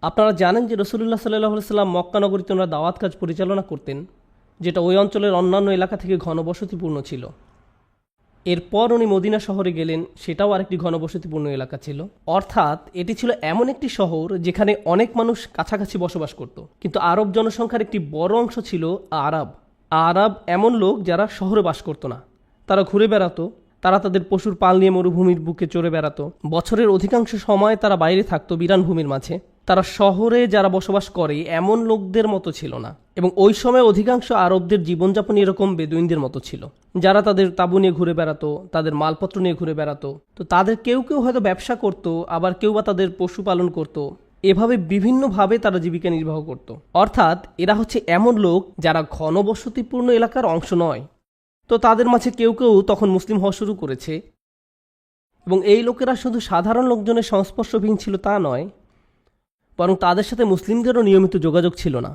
আপনারা জানেন যে রাসূলুল্লাহ সাল্লাল্লাহু আলাইহি সাল্লাম মক্কা নগরীতে ওনারা দাওয়াত কাজ পরিচালনা করতেন, যেটা ওই অঞ্চলের অন্যান্য এলাকা থেকে ঘনবসতিপূর্ণ ছিল। এরপর উনি মদিনা শহরে গেলেন, সেটাও আরেকটি ঘনবসতিপূর্ণ এলাকা ছিল। অর্থাৎ এটি ছিল এমন একটি শহর যেখানে অনেক মানুষ কাছাকাছি বসবাস করত, কিন্তু আরব জনসংখ্যার একটি বড় অংশ ছিল আরব। আরব এমন লোক যারা শহরে বাস করতো না, তারা ঘুরে বেড়াতো, তারা তাদের পশুর পাল নিয়ে মরুভূমির বুকে চড়ে বেড়াতো। বছরের অধিকাংশ সময় তারা বাইরে থাকতো বিরান ভূমির মাঝে। তারা শহরে যারা বসবাস করে এমন লোকদের মতো ছিল না, এবং ওই সময় অধিকাংশ আরবদের জীবনযাপন এরকম বেদুইনদের মতো ছিল, যারা তাদের তাঁবু নিয়ে ঘুরে বেড়াতো, তাদের মালপত্র নিয়ে ঘুরে বেড়াতো। তো তাদের কেউ কেউ হয়তো ব্যবসা করত, আবার কেউ বা তাদের পশু পালন করত। এভাবে বিভিন্নভাবে তারা জীবিকা নির্বাহ করত। অর্থাৎ এরা হচ্ছে এমন লোক যারা ঘনবসতিপূর্ণ এলাকার অংশ নয়। তো তাদের মাঝে কেউ কেউ তখন মুসলিম হওয়া শুরু করেছে, এবং এই লোকেরা শুধু সাধারণ লোকজনের সংস্পর্শহীন ছিল তা নয়, বরং তাদের সাথে মুসলিমদেরও নিয়মিত যোগাযোগ ছিল না।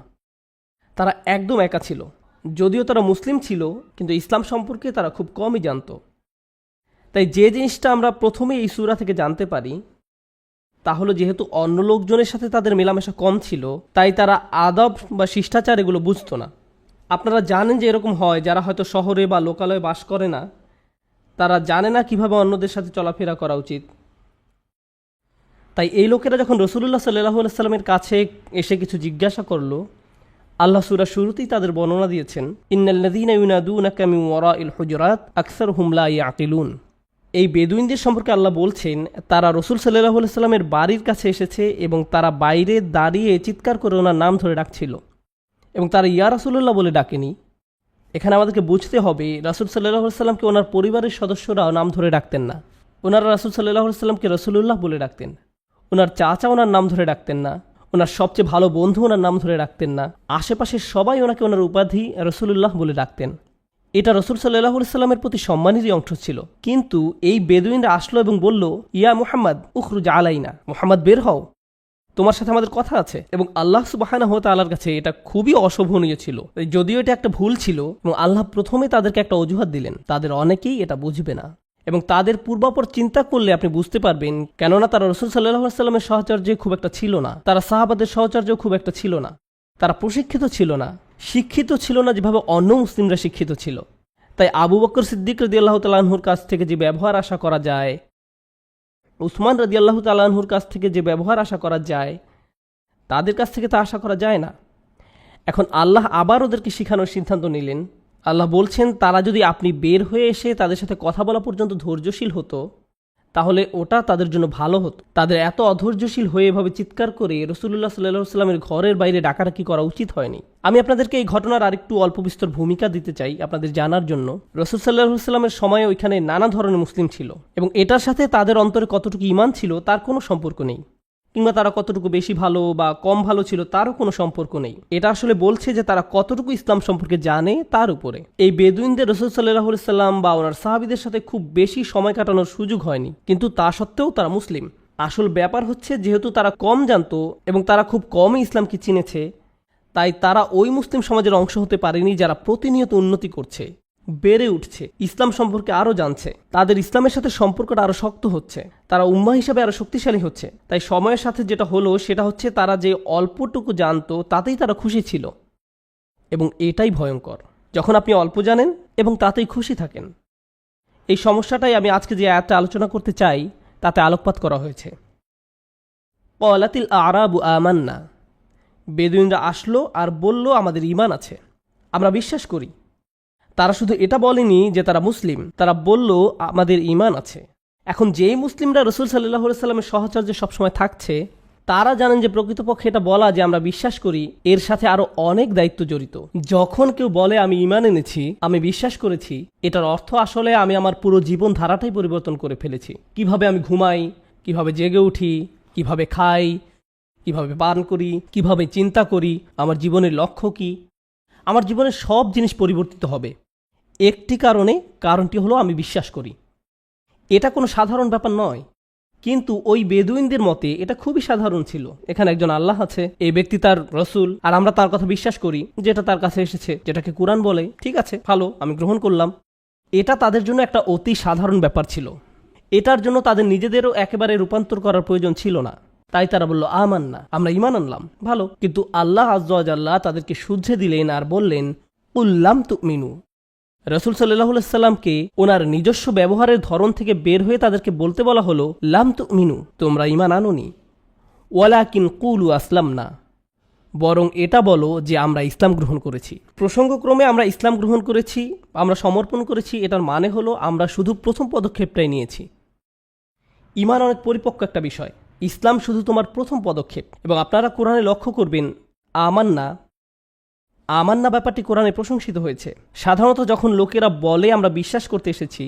তারা একদম একা ছিল। যদিও তারা মুসলিম ছিল, কিন্তু ইসলাম সম্পর্কে তারা খুব কমই জানত। তাই যে জিনিসটা আমরা প্রথমে এই সূরা থেকে জানতে পারি তা হলো, যেহেতু অন্য লোকজনের সাথে তাদের মেলামেশা কম ছিল, তাই তারা আদব বা শিষ্টাচার এগুলো বুঝত না। আপনারা জানেন যে এরকম হয়, যারা হয়তো শহরে বা লোকালয়ে বাস করে না, তারা জানে না কিভাবে অন্যদের সাথে চলাফেরা করা উচিত। তাই এই লোকেরা যখন রাসূলুল্লাহ সাল্লাল্লাহু আলাইহি সাল্লামের কাছে এসে কিছু জিজ্ঞাসা করলো, আল্লাহ সূরা শুরুতেই তাদের বর্ণনা দিয়েছেন, ইন্নাল্লাযীনা ইউনাদুনাকা মিন ওয়ারাইল হুজুরাত আকসারুহুম লা ইয়াকিলুন। এই বেদুইনদের সম্পর্কে আল্লাহ বলছেন, তারা রাসূল সাল্লাল্লাহু আলাইহি সাল্লামের বাড়ির কাছে এসেছে এবং তারা বাইরে দাঁড়িয়ে চিৎকার করে ওনার নাম ধরে ডাকছিল, এবং তারা ইয়া রাসূলুল্লাহ বলে ডাকেনি। এখানে আমাদেরকে বুঝতে হবে, রাসূল সাল্লাল্লাহু আলাইহি সাল্লামকে ওনার পরিবারের সদস্যরাও নাম ধরে ডাকতেন না। ওনারা রাসূল সাল্লাল্লাহু আলাইহি সাল্লামকে রাসূলুল্লাহ বলে ডাকতেন। ওনার চাচা ওনার নাম ধরে ডাকতেন না, ওনার সবচেয়ে ভালো বন্ধু ওনার নাম ধরে ডাকতেন না, আশেপাশের সবাই ওনাকে ওনার উপাধি রাসূলুল্লাহ বলে ডাকতেন। এটা রাসূল সাল্লাল্লাহু আলাইহি সাল্লামের প্রতি সম্মানেরই অংশ ছিল। কিন্তু এই বেদুইনরা আসলো এবং বলল, ইয়া মুহাম্মদ উখরুজ আলাইনা, মুহাম্মদ বের হও, তোমার সাথে আমাদের কথা আছে। এবং আল্লাহ সুবহানাহু ওয়া তাআলার কাছে এটা খুবই অশোভনীয় ছিল। যদিও এটা একটা ভুল ছিল, এবং আল্লাহ প্রথমে তাদেরকে একটা অজুহাত দিলেন, তাদের অনেকেই এটা বুঝবে না। এবং তাদের পূর্বাপর চিন্তা করলে আপনি বুঝতে পারবেন, কেননা তারা রাসূল সাল্লাল্লাহু আলাইহি সাল্লামের সাহচর্য খুব একটা ছিল না, তারা সাহাবাদের সাহচর্য খুব একটা ছিল না, তারা প্রশিক্ষিত ছিল না, শিক্ষিত ছিল না যেভাবে অন্য মুসলিমরা শিক্ষিত ছিল। তাই আবু বকর সিদ্দিক রাদিয়াল্লাহু তাআলা আনহুর কাছ থেকে যে ব্যবহার আশা করা যায়, উসমান রাদিয়াল্লাহু তাআলা আনহুর কাছ থেকে যে ব্যবহার আশা করা যায়, তাদের কাছ থেকে তা আশা করা যায় না। এখন আল্লাহ আবার ওদেরকে শেখানোর সিদ্ধান্ত নিলেন। আল্লাহ বলছেন, তারা যদি আপনি বের হয়ে এসে তাদের সাথে কথা বলা পর্যন্ত ধৈর্যশীল হতো, তাহলে ওটা তাদের জন্য ভালো হতো। তাদের এত অধৈর্যশীল হয়ে এভাবে চিৎকার করে রাসূলুল্লাহ সাল্লাল্লাহু আলাইহি সাল্লামের ঘরের বাইরে ডাকাডাকি করা উচিত হয়নি। আমি আপনাদেরকে এই ঘটনার আরেকটু অল্প বিস্তর ভূমিকা দিতে চাই আপনাদের জানার জন্য। রাসূল সাল্লাল্লাহু আলাইহি সাল্লামের সময়ে ওইখানে নানা ধরনের মুসলিম ছিল, এবং এটার সাথে তাদের অন্তরে কতটুকু ঈমান ছিল তার কোনো সম্পর্ক নেই, কিংবা তারা কতটুকু বেশি ভালো বা কম ভালো ছিল তারও কোনো সম্পর্ক নেই। এটা আসলে বলছে যে তারা কতটুকু ইসলাম সম্পর্কে জানে তার উপরে। এই বেদুইনদের রাসূল সাল্লাল্লাহু আলাইহি সাল্লাম বা ওনার সাহাবীদের সাথে খুব বেশি সময় কাটানোর সুযোগ হয়নি, কিন্তু তা সত্ত্বেও তারা মুসলিম। আসল ব্যাপার হচ্ছে, যেহেতু তারা কম জানতো এবং তারা খুব কমই ইসলামকে চিনেছে, তাই তারা ওই মুসলিম সমাজের অংশ হতে পারেনি যারা প্রতিনিয়ত উন্নতি করছে, বেড়ে উঠছে, ইসলাম সম্পর্কে আরও জানছে, তাদের ইসলামের সাথে সম্পর্কটা আরও শক্ত হচ্ছে, তারা উম্মাহ হিসাবে আরও শক্তিশালী হচ্ছে। তাই সময়ের সাথে যেটা হলো সেটা হচ্ছে, তারা যে অল্পটুকু জানতো তাতেই তারা খুশি ছিল, এবং এটাই ভয়ঙ্কর, যখন আপনি অল্প জানেন এবং তাতেই খুশি থাকেন। এই সমস্যাটাই আমি আজকে যে আয়াতটা আলোচনা করতে চাই তাতে আলোকপাত করা হয়েছে। ক্বালাতিল আ'রাবু আমান্না, বেদুইনরা আসলো আর বলল, আমাদের ঈমান আছে, আমরা বিশ্বাস করি। তারা শুধু এটা বলেনি যে তারা মুসলিম, তারা বলল আমাদের ঈমান আছে। এখন যেই মুসলিমরা রাসূল সাল্লাল্লাহু আলাইহি সাল্লামের সাহচর্যে সবসময় থাকছে, তারা জানেন যে প্রকৃতপক্ষে এটা বলা যে আমরা বিশ্বাস করি, এর সাথে আরো অনেক দায়িত্ব জড়িত। যখন কেউ বলে আমি ঈমান এনেছি, আমি বিশ্বাস করেছি, এটার অর্থ আসলে আমি আমার পুরো জীবন ধারাটাই পরিবর্তন করে ফেলেছি। কিভাবে আমি ঘুমাই, কিভাবে জেগে উঠি, কিভাবে খাই, কিভাবে পান করি, কিভাবে চিন্তা করি, আমার জীবনের লক্ষ্য কি, আমার জীবনের সব জিনিস পরিবর্তিত হবে একটি কারণটি হলো আমি বিশ্বাস করি। এটা কোনো সাধারণ ব্যাপার নয়, কিন্তু ওই বেদুইনদের মতে এটা খুবই সাধারণ ছিল। এখানে একজন আল্লাহ আছে, এই ব্যক্তি তার রসুল, আর আমরা তার কথা বিশ্বাস করি, যেটা তার কাছে এসেছে, যেটাকে কুরআন বলে। ঠিক আছে, ভালো, আমি গ্রহণ করলাম। এটা তাদের জন্য একটা অতি সাধারণ ব্যাপার ছিল। এটার জন্য তাদের নিজেদেরও একেবারে রূপান্তর করার প্রয়োজন ছিল না। তাই তারা বলল আমান্না, আমরা ঈমান আনলাম। ভালো, কিন্তু আল্লাহ আযজা ওয়া জাল্লা তাদেরকে শুধরে দিলেন আর বললেন কুল লাম তুমিনু। রাসূল সাল্লাল্লাহু আলাইহি সাল্লামকে ওনার নিজস্ব ব্যবহারের ধরন থেকে বের হয়ে তাদেরকে বলতে বলা হলো লাম তুমিনু, তোমরা ঈমান আনোনি, ওয়ালাকিন কুলু আসলামনা, বরং এটা বলো যে আমরা ইসলাম গ্রহণ করেছি। প্রসঙ্গক্রমে আমরা ইসলাম গ্রহণ করেছি, আমরা সমর্পণ করেছি, এটার মানে হলো আমরা শুধু প্রথম পদক্ষেপটাই নিয়েছি। ঈমান অনেক পরিপক্ক একটা বিষয়, ইসলাম শুধু তোমার প্রথম পদক্ষেপ। এবং আপনারা কোরআনে লক্ষ্য করবেন আমান্না আমান্না ব্যাপারটি কোরআনে প্রশংসিত হয়েছে। সাধারণত যখন লোকেরা বলে আমরা বিশ্বাস করতে এসেছি,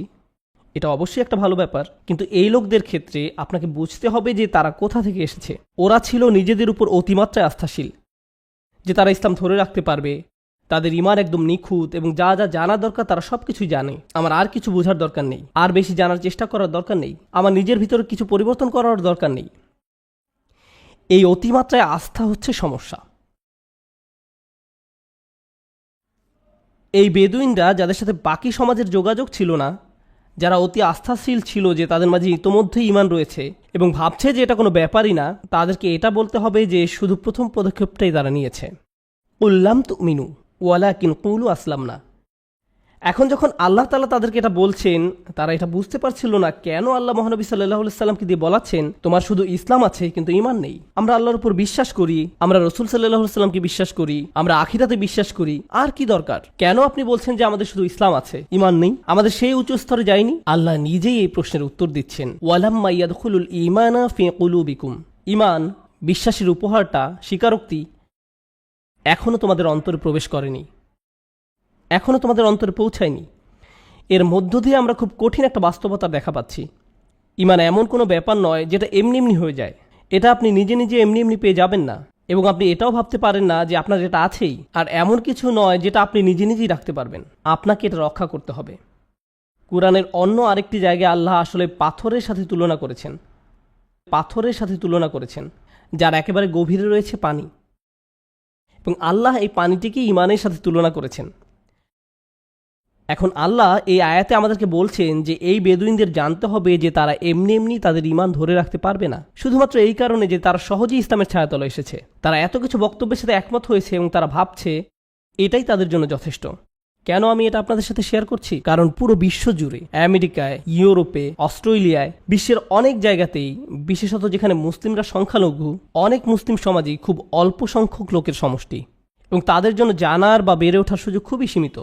এটা অবশ্যই একটা ভালো ব্যাপার, কিন্তু এই লোকদের ক্ষেত্রে আপনাকে বুঝতে হবে যে তারা কোথা থেকে এসেছে। ওরা ছিল নিজেদের উপর অতিমাত্রায় আস্থাশীল যে তারা ইসলাম ধরে রাখতে পারবে, তাদের ঈমান একদম নিখুঁত এবং যা যা জানা দরকার তারা সব কিছুই জানে। আমার আর কিছু বোঝার দরকার নেই, আর বেশি জানার চেষ্টা করার দরকার নেই, আমার নিজের ভিতরে কিছু পরিবর্তন করার দরকার নেই। এই অতিমাত্রায় আস্থা হচ্ছে সমস্যা। এই বেদুইনরা যাদের সাথে বাকি সমাজের যোগাযোগ ছিল না, যারা অতি আস্থাশীল ছিল যে তাদের মাঝে ইতোমধ্যেই ঈমান রয়েছে এবং ভাবছে যে এটা কোনো ব্যাপারই না, তাদেরকে এটা বলতে হবে যে শুধু প্রথম পদক্ষেপটাই তারা নিয়েছে। উল্লাম তুমিনু ওয়ালাকিন কুলু আসলামনা। এখন যখন আল্লাহ তাআলা তাদেরকে এটা বলছেন, তারা এটা বুঝতে পারছিল না কেন আল্লাহ মহানবী সাল্লাল্লাহু আলাইহি সাল্লামকে দিয়ে বলাচ্ছেন তোমার শুধু ইসলাম আছে কিন্তু ঈমান নেই। আমরা আল্লাহর উপর বিশ্বাস করি, আমরা রাসূল সাল্লাল্লাহু আলাইহি সাল্লামকে বিশ্বাস করি, আমরা আখিরাতে বিশ্বাস করি, আর কি দরকার? কেন আপনি বলছেন যে আমাদের শুধু ইসলাম আছে, ঈমান নেই? আমাদের সেই উচ্চ স্তরে যায়নি? আল্লাহ নিজেই এই প্রশ্নের উত্তর দিচ্ছেন, ওয়ালাম্মা ইয়াদখুলুল ঈমানা ফি কুলুবিকুম। ঈমান, বিশ্বাসের উপহারটা, স্বীকারোক্তি এখনো তোমাদের অন্তরে প্রবেশ করেনি, এখনও তোমাদের অন্তরে পৌঁছায়নি। এর মধ্য দিয়ে আমরা খুব কঠিন একটা বাস্তবতা দেখা পাচ্ছি। ঈমান এমন কোনো ব্যাপার নয় যেটা এমনি এমনি হয়ে যায়। এটা আপনি নিজে নিজে এমনি এমনি পেয়ে যাবেন না, এবং আপনি এটাও ভাবতে পারেন না যে আপনার এটা আছেই। আর এমন কিছু নয় যেটা আপনি নিজে নিজেই রাখতে পারবেন, আপনাকে এটা রক্ষা করতে হবে। কুরআনের অন্য আরেকটি জায়গায় আল্লাহ আসলে পাথরের সাথে তুলনা করেছেন, পাথরের সাথে তুলনা করেছেন যার একেবারে গভীরে রয়েছে পানি, এবং আল্লাহ এই পানিটিকে ঈমানের সাথে তুলনা করেছেন। এখন আল্লাহ এই আয়াতে আমাদেরকে বলছেন যে এই বেদুইনদের জানতে হবে যে তারা এমনি এমনি তাদের ঈমান ধরে রাখতে পারবে না, শুধুমাত্র এই কারণে যে তারা সহজেই ইসলামের ছায়াতলে এসেছে। তারা এত কিছু বক্তব্যের সাথে একমত হয়েছে এবং তারা ভাবছে এটাই তাদের জন্য যথেষ্ট। কেন আমি এটা আপনাদের সাথে শেয়ার করছি? কারণ পুরো বিশ্ব জুড়ে, আমেরিকায়, ইউরোপে, অস্ট্রেলিয়ায়, বিশ্বের অনেক জায়গাতেই, বিশেষত যেখানে মুসলিমরা সংখ্যালঘু, অনেক মুসলিম সমাজেই খুব অল্প সংখ্যক লোকের সমষ্টি, এবং তাদের জন্য জানার বা বেড়ে ওঠার সুযোগ খুবই সীমিত।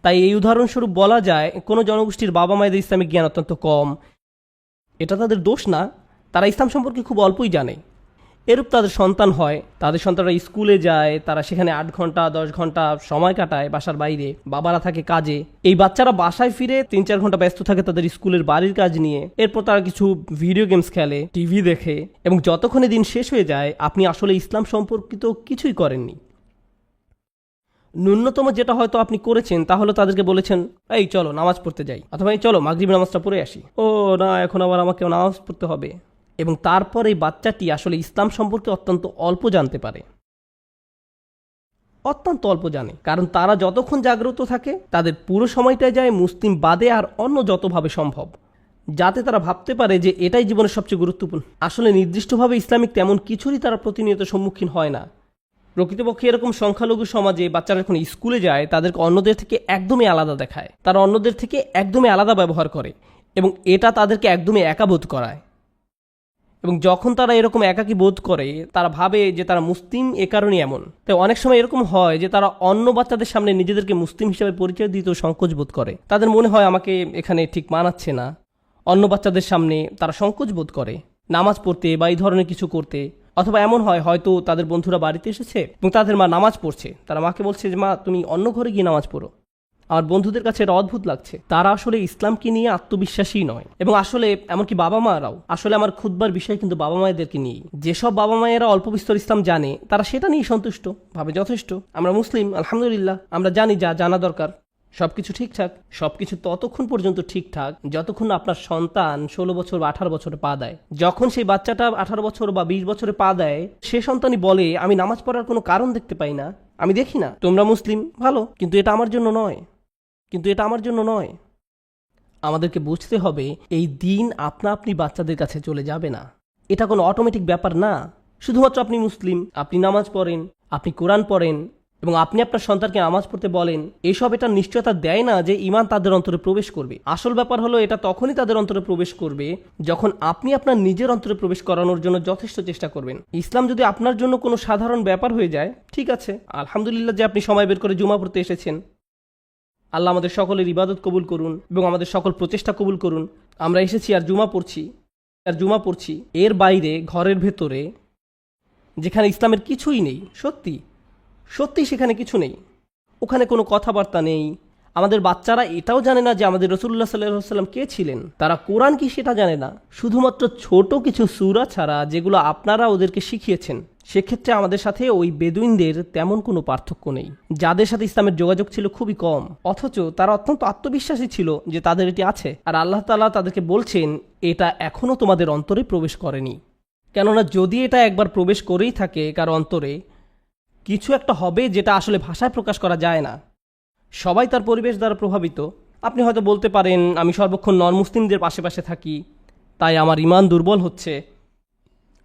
তাই এই উদাহরণস্বরূপ বলা যায় কোনো জনগোষ্ঠীর বাবা মায়েদের ইসলামিক জ্ঞান অত্যন্ত কম। এটা তাদের দোষ না, তারা ইসলাম সম্পর্কে খুব অল্পই জানে। এরূপ তাদের সন্তান হয়, তাদের সন্তানরা স্কুলে যায়, তারা সেখানে 8 ঘন্টা 10 ঘন্টা সময় কাটায় বাসার বাইরে, বাবারা থাকে কাজে। এই বাচ্চারা বাসায় ফিরে 3-4 ঘন্টা ব্যস্ত থাকে তাদের স্কুলের বাড়ির কাজ নিয়ে। এরপর তারা কিছু ভিডিও গেমস খেলে, টিভি দেখে, এবং যতক্ষণে দিন শেষ হয়ে যায় আপনি আসলে ইসলাম সম্পর্কিত কিছুই করেননি। ন্যূনতম যেটা হয়তো আপনি করেছেন তা হলো তাদেরকে বলেছেন এই চলো নামাজ পড়তে যাই, অথবা এই চলো মাগরিব নামাজটা পড়ে আসি। ও না, এখন আবার আমাকে নামাজ পড়তে হবে। এবং তারপর এই বাচ্চাটি আসলে ইসলাম সম্পর্কে অত্যন্ত অল্প জানতে পারে, অত্যন্ত অল্প জানে, কারণ তারা যতক্ষণ জাগ্রত থাকে তাদের পুরো সময়টাই যায় মুসলিম বাদে আর অন্য যতভাবে সম্ভব, যাতে তারা ভাবতে পারে যে এটাই জীবনের সবচেয়ে গুরুত্বপূর্ণ। আসলে নির্দিষ্টভাবে ইসলামিক তেমন কিছুরই তারা প্রতিনিয়ত সম্মুখীন হয় না। প্রকৃতপক্ষে এরকম সংখ্যালঘু সমাজে বাচ্চারা যখন স্কুলে যায় তাদেরকে অন্যদের থেকে একদমই আলাদা দেখায়, তারা অন্যদের থেকে একদমই আলাদা ব্যবহার করে, এবং এটা তাদেরকে একদমই একা বোধ করায়। এবং যখন তারা এরকম একাকী বোধ করে তারা ভাবে যে তারা মুসলিম এ কারণেই এমন। তাই অনেক সময় এরকম হয় যে তারা অন্য বাচ্চাদের সামনে নিজেদেরকে মুসলিম হিসেবে পরিচয় দিতেও সংকোচ বোধ করে। তাদের মনে হয় আমাকে এখানে ঠিক মানাচ্ছে না। অন্য বাচ্চাদের সামনে তারা সংকোচ বোধ করে নামাজ পড়তে বা এই ধরনের কিছু করতে। অথবা এমন হয় হয়তো তাদের বন্ধুরা বাড়িতে এসেছে এবং তাদের মা নামাজ পড়ছে, তারা মাকে বলছে যে মা তুমি অন্য ঘরে গিয়ে নামাজ পড়ো। আমার বন্ধুদের কাছে এটা অদ্ভুত লাগছে। তারা আসলে ইসলামকে নিয়ে আত্মবিশ্বাসী নয়, এবং আসলে এমনকি বাবা মারাও। আসলে আমার খুতবার বিষয় কিন্তু বাবা মায়েদেরকে নিয়েই। যেসব বাবা মায়েরা অল্প বিস্তর ইসলাম জানে তারা সেটা নিয়ে সন্তুষ্ট, ভাবে যথেষ্ট, আমরা মুসলিম, আলহামদুলিল্লাহ, আমরা জানি যা জানা দরকার, সবকিছু ঠিকঠাক। সবকিছু ততক্ষণ পর্যন্ত ঠিকঠাক যতক্ষণ আপনার সন্তান 16 বছর বা 18 বছরে পা দেয়। যখন সেই বাচ্চাটা 18 বছর বা 20 বছরে পা দেয়, সে সন্তানই বলে আমি নামাজ পড়ার কোনো কারণ দেখতে পাই না, আমি দেখি না, তোমরা মুসলিম ভালো, কিন্তু এটা আমার জন্য নয়, কিন্তু এটা আমার জন্য নয়। আমাদেরকে বুঝতে হবে এই দিন আপনা আপনি বাচ্চাদের কাছে চলে যাবে না। এটা কোনো অটোমেটিক ব্যাপার না। শুধুমাত্র আপনি মুসলিম, আপনি নামাজ পড়েন, আপনি কোরআন পড়েন এবং আপনি আপনার সন্তানকে নামাজ পড়তে বলেন, এসব এটা নিশ্চয়তা দেয় না যে ঈমান তাদের অন্তরে প্রবেশ করবে। আসল ব্যাপার হলো এটা তখনই তাদের অন্তরে প্রবেশ করবে যখন আপনি আপনার নিজের অন্তরে প্রবেশ করানোর জন্য যথেষ্ট চেষ্টা করবেন। ইসলাম যদি আপনার জন্য কোনো সাধারণ ব্যাপার হয়ে যায়, ঠিক আছে, আলহামদুলিল্লাহ যে আপনি সময় বের করে জুমা পড়তে এসেছেন। আল্লাহ আমাদের সকলের ইবাদত কবুল করুন এবং আমাদের সকল প্রচেষ্টা কবুল করুন। আমরা এসেছি আর জুমা পড়ছি, এর বাইরে ঘরের ভেতরে যেখানে ইসলামের কিছুই নেই, সত্যি সেখানে কিছু নেই, ওখানে কোনো কথাবার্তা নেই। আমাদের বাচ্চারা এটাও জানে না যে আমাদের রাসূলুল্লাহ সাল্লাল্লাহু আলাইহি ওয়াসাল্লাম কে ছিলেন, তারা কোরআন কি সেটা জানে না। শুধুমাত্র ছোট কিছু সূরা ছাড়া যেগুলো আপনারা ওদেরকে শিখিয়েছেন, সেক্ষেত্রে আমাদের সাথে ওই বেদুইনদের তেমন কোনো পার্থক্য নেই, যাদের সাথে ইসলামের যোগাযোগ ছিল খুবই কম, অথচ তারা অত্যন্ত আত্মবিশ্বাসী ছিল যে তাদের এটি আছে। আর আল্লাহ তাআলা তাদেরকে বলছেন এটা এখনও তোমাদের অন্তরে প্রবেশ করেনি। কেননা যদি এটা একবার প্রবেশ করেই থাকে কারো অন্তরে, কিছু একটা হবে যেটা আসলে ভাষায় প্রকাশ করা যায় না। সবাই তার পরিবেশ দ্বারা প্রভাবিত। আপনি হয়তো বলতে পারেন আমি সর্বক্ষণ নন মুসলিমদের পাশে থাকি, তাই আমার ঈমান দুর্বল হচ্ছে।